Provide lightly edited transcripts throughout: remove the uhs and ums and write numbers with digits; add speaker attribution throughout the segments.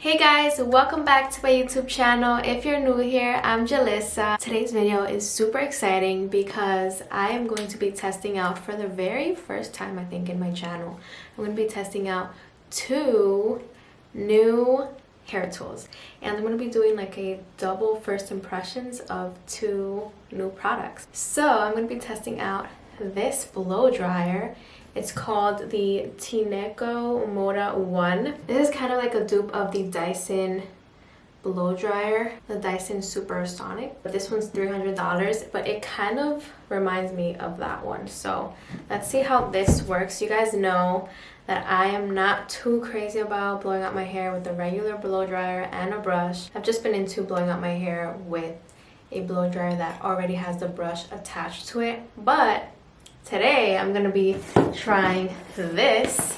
Speaker 1: Hey guys, welcome back to my YouTube channel. If you're new here, I'm Julissa. Today's video is super exciting because I am going to be testing out for the very first time I think in my channel. I'm going to be testing out two new hair tools, and I'm going to be doing like a double first impressions of two new products. So I'm going to be testing out this blow dryer. It's called the Tineco Moda 1. This is kind of like a dupe of the Dyson blow dryer, the Dyson Supersonic. But this one's $300, but it kind of reminds me of that one. So let's see how this works. You guys know that I am not too crazy about blowing out my hair with a regular blow dryer and a brush. I've just been into blowing out my hair with a blow dryer that already has the brush attached to it. But today I'm gonna be trying this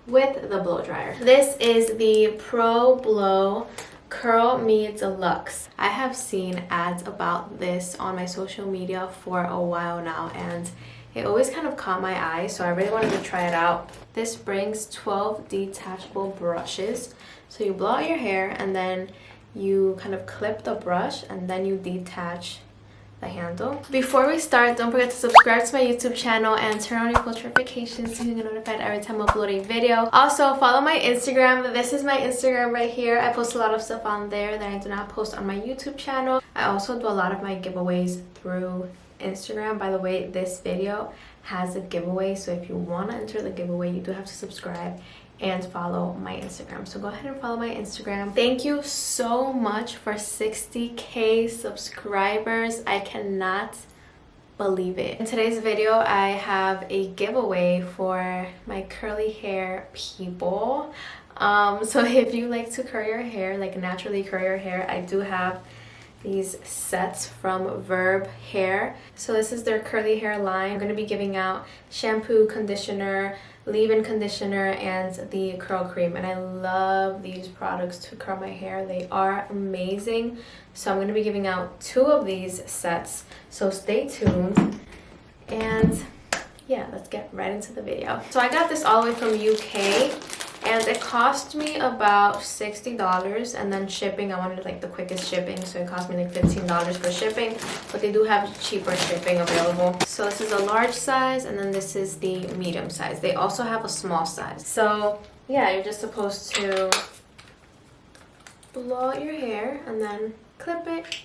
Speaker 1: with the blow dryer. This is the Pro Blow Curlme Deluxe. I have seen ads about this on my social media for a while now, and it always kind of caught my eye, so I really wanted to try it out. This brings 12 detachable brushes. So you blow out your hair and then you kind of clip the brush and then you detach the handle. Before we start, don't forget to subscribe to my YouTube channel and turn on your post notifications so you can get notified every time I upload a video. Also, follow my Instagram. This is my Instagram right here. I post a lot of stuff on there that I do not post on my YouTube channel. I also do a lot of my giveaways through Instagram. By the way, this video has a giveaway, so if you want to enter the giveaway, you do have to subscribe and follow my Instagram. So go ahead and follow my Instagram. Thank you so much for 60K subscribers. I cannot believe it. In today's video, I have a giveaway for my curly hair people. So if you like to curl your hair, like naturally curl your hair, I do have these sets from Verb Hair. So this is their curly hair line. I'm going to be giving out shampoo, conditioner, leave-in conditioner, and the curl cream. And I love these products to curl my hair. They are amazing. So I'm going to be giving out two of these sets. So stay tuned. And yeah, let's get right into the video. So I got this all the way from UK. And it cost me about $60, and then shipping, I wanted like the quickest shipping, so it cost me like $15 for shipping, but they do have cheaper shipping available. So this is a large size, and then this is the medium size. They also have a small size. So yeah, you're just supposed to blow out your hair and then clip it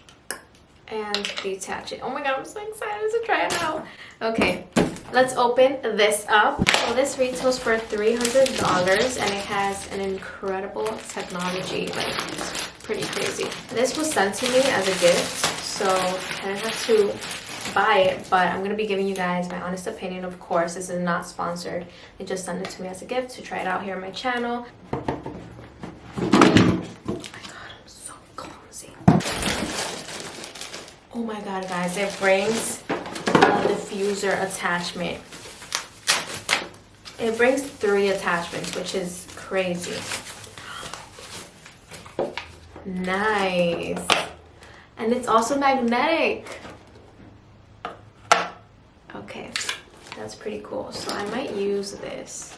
Speaker 1: and detach it. Oh my god, I'm so excited to try it out. Okay, let's open this up. So this retails for $300, and it has an incredible technology. Like, it's pretty crazy. This was sent to me as a gift, so I didn't have to buy it, but I'm gonna be giving you guys my honest opinion. Of course, this is not sponsored. They just sent it to me as a gift to try it out here on my channel. Oh my god, guys, it brings a diffuser attachment. It brings 3 attachments, which is crazy. Nice. And it's also magnetic. Okay, that's pretty cool. So I might use this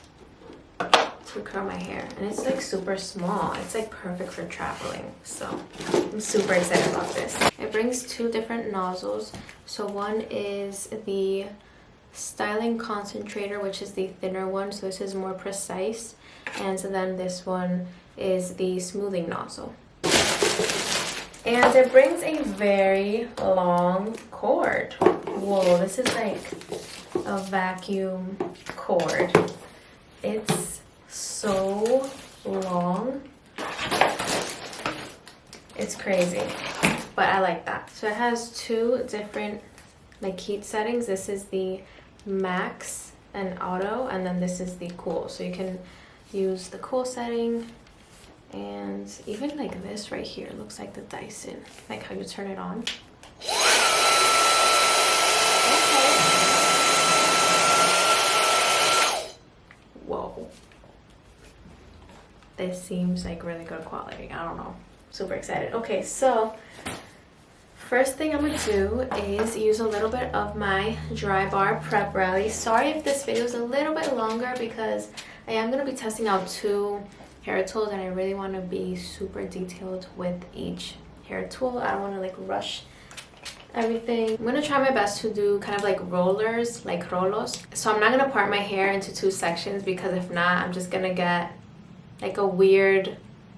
Speaker 1: to curl my hair, and it's like super small. It's like perfect for traveling, so I'm super excited about this. It brings 2 different nozzles. So one is the styling concentrator, which is the thinner one, so this is more precise, and so then this one is the smoothing nozzle. And it brings a very long cord. Whoa, this is like a vacuum cord. It's so long. It's crazy, but I like that. So it has 2 different like heat settings. This is the max and auto, and then this is the cool. So you can use the cool setting, and even like this right here looks like the Dyson, like how you turn it on. Whoa. This seems like really good quality. I don't know. Super excited. Okay, so first thing I'm gonna do is use a little bit of my Drybar Prep Rally. Sorry if this video is a little bit longer because I am gonna be testing out 2 hair tools, and I really want to be super detailed with each hair tool. I don't want to like rush everything. I'm gonna try my best to do kind of like rollers, like rolos. So I'm not gonna part my hair into 2 sections, because if not, I'm just gonna get like a weird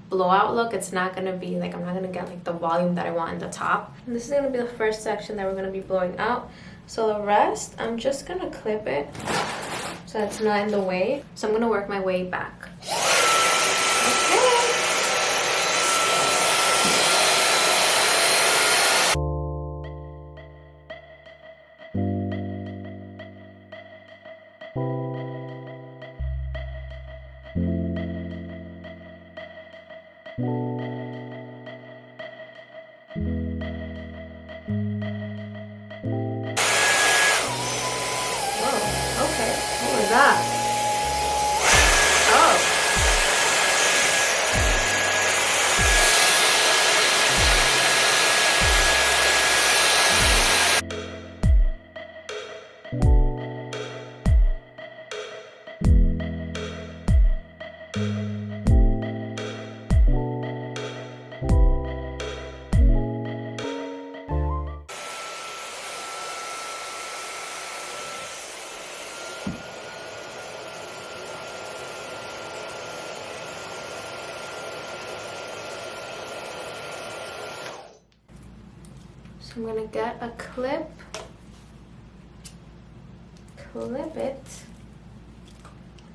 Speaker 1: blowout look. It's not gonna be like, I'm not gonna get like the volume that I want in the top. And this is gonna be the first section that we're gonna be blowing out. So the rest, I'm just gonna clip it so it's not in the way. So I'm gonna work my way back. That. Oh. So I'm gonna get a clip, clip it,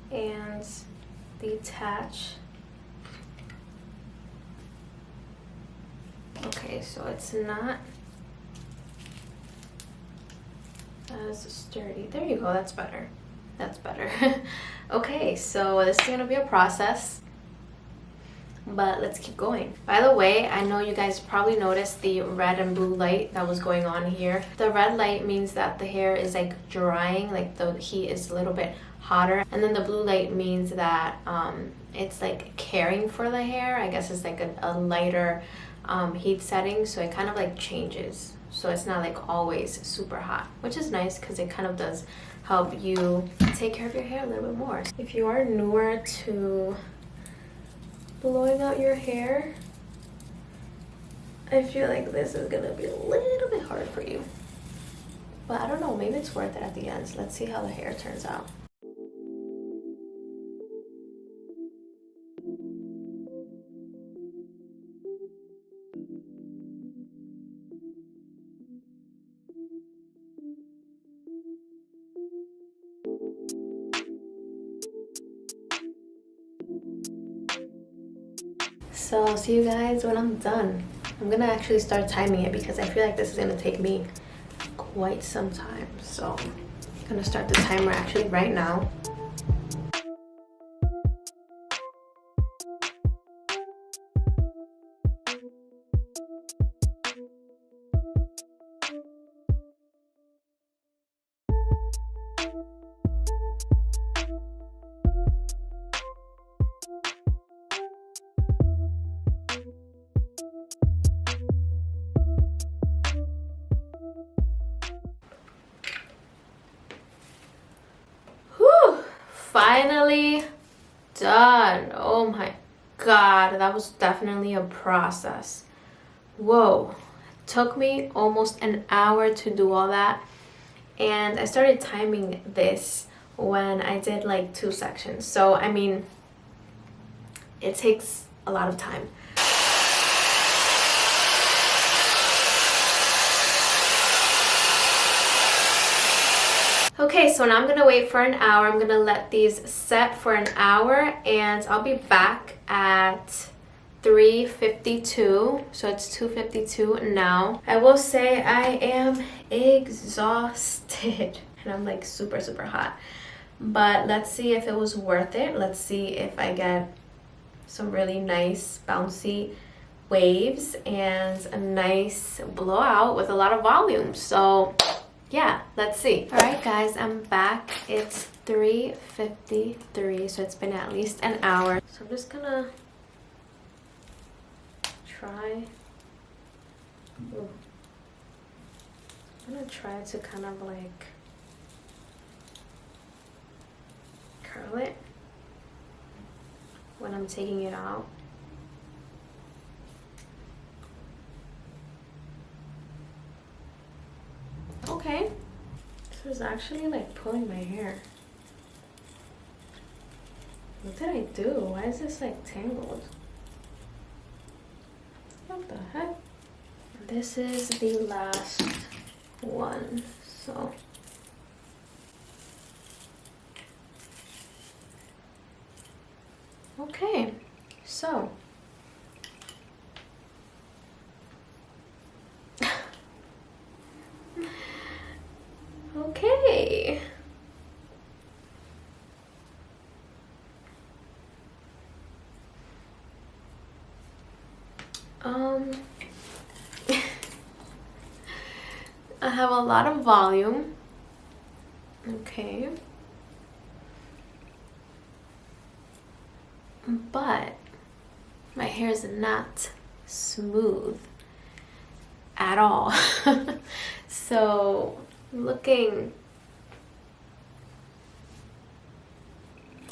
Speaker 1: and detach. Okay, so it's not as sturdy. There you go, that's better. That's better. Okay, so this is gonna be a process, but let's keep going. By the way, I know you guys probably noticed the red and blue light that was going on here. The red light means that the hair is like drying, like the heat is a little bit hotter, and then the blue light means that it's like caring for the hair. I guess it's like a lighter heat setting, so it kind of like changes, so it's not like always super hot, which is nice because it kind of does help you take care of your hair a little bit more. If you are newer to blowing out your hair, I feel like this is gonna be a little bit hard for you, but I don't know, maybe it's worth it at the end. So let's see how the hair turns out. So I'll see you guys when I'm done. I'm gonna actually start timing it because I feel like this is gonna take me quite some time. So I'm gonna start the timer actually right now. Finally done. Oh my god, that was definitely a process. Whoa, it took me almost an hour to do all that, and I started timing this when I did like 2 sections. So I mean, it takes a lot of time. Okay, so now I'm gonna wait for an hour. I'm gonna let these set for an hour, and I'll be back at 3:52. So it's 2:52 now. I will say I am exhausted and I'm like super hot, but let's see if it was worth it. Let's see if I get some really nice bouncy waves and a nice blowout with a lot of volume. So yeah, let's see. All right guys, I'm back. It's 3:53, so it's been at least an hour. So I'm just gonna try, to kind of like curl it when I'm taking it out. Okay, this is actually like pulling my hair. What did I do? Why is this like tangled? What the heck? This is the last one, so okay, so okay. I have a lot of volume. Okay. But my hair is not smooth at all. So looking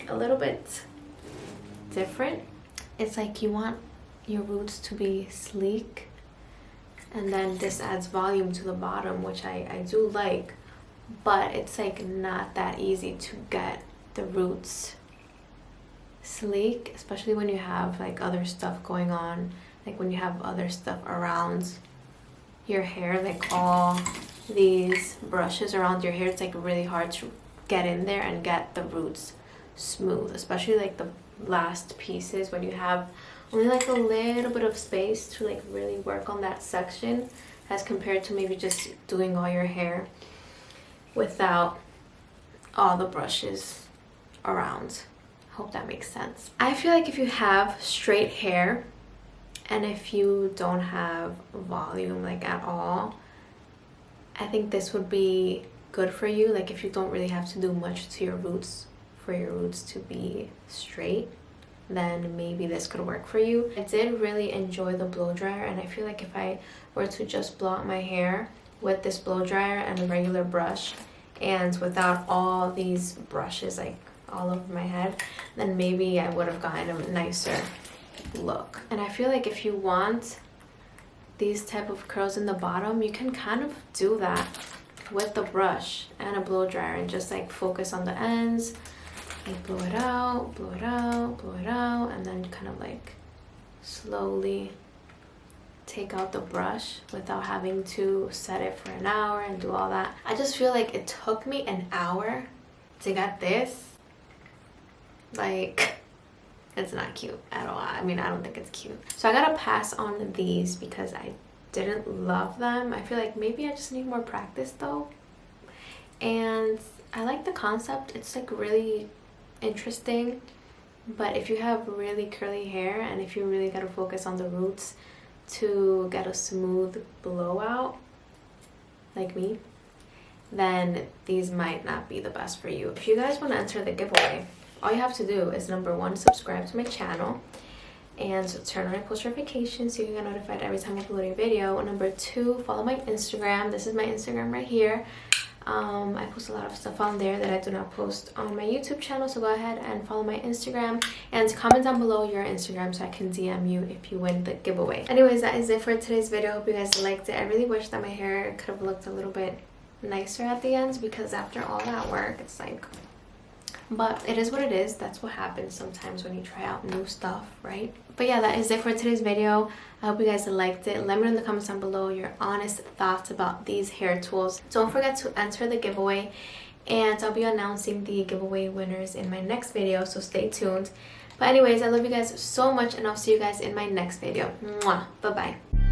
Speaker 1: a little bit different. It's like you want your roots to be sleek, and then this adds volume to the bottom, which I do like, but it's like not that easy to get the roots sleek, especially when you have like other stuff going on, like when you have other stuff around your hair, like all these brushes around your hair. It's like really hard to get in there and get the roots smooth, especially like the last pieces when you have only like a little bit of space to like really work on that section, as compared to maybe just doing all your hair without all the brushes around. Hope that makes sense. I feel like if you have straight hair and if you don't have volume like at all, I think this would be good for you. Like if you don't really have to do much to your roots for your roots to be straight, then maybe this could work for you. I did really enjoy the blow dryer, and I feel like if I were to just blow out my hair with this blow dryer and a regular brush and without all these brushes like all over my head, then maybe I would have gotten a nicer look. And I feel like if you want these type of curls in the bottom, you can kind of do that with the brush and a blow dryer and just like focus on the ends, like blow it out, blow it out, blow it out, and then kind of like slowly take out the brush without having to set it for an hour and do all that. I just feel like it took me an hour to get this. Like, it's not cute at all. I mean, I don't think it's cute. So I gotta pass on these because I didn't love them. I feel like maybe I just need more practice though. And I like the concept. It's like really interesting. But if you have really curly hair and if you really gotta focus on the roots to get a smooth blowout, like me, then these might not be the best for you. If you guys want to enter the giveaway, all you have to do is number 1, subscribe to my channel and turn on post notifications so you get notified every time I upload a video. Number 2, follow my Instagram. This is my Instagram right here. I post a lot of stuff on there that I do not post on my YouTube channel, so go ahead and follow my Instagram and comment down below your Instagram so I can DM you if you win the giveaway. Anyways, that is it for today's video. Hope you guys liked it. I really wish that my hair could have looked a little bit nicer at the ends, because after all that work, it's like, but it is what it is. That's what happens sometimes when you try out new stuff, right? But yeah, that is it for today's video. I hope you guys liked it. Let me know in the comments down below your honest thoughts about these hair tools. Don't forget to enter the giveaway, and I'll be announcing the giveaway winners in my next video, so stay tuned. But anyways, I love you guys so much, and I'll see you guys in my next video. Mwah! Bye bye.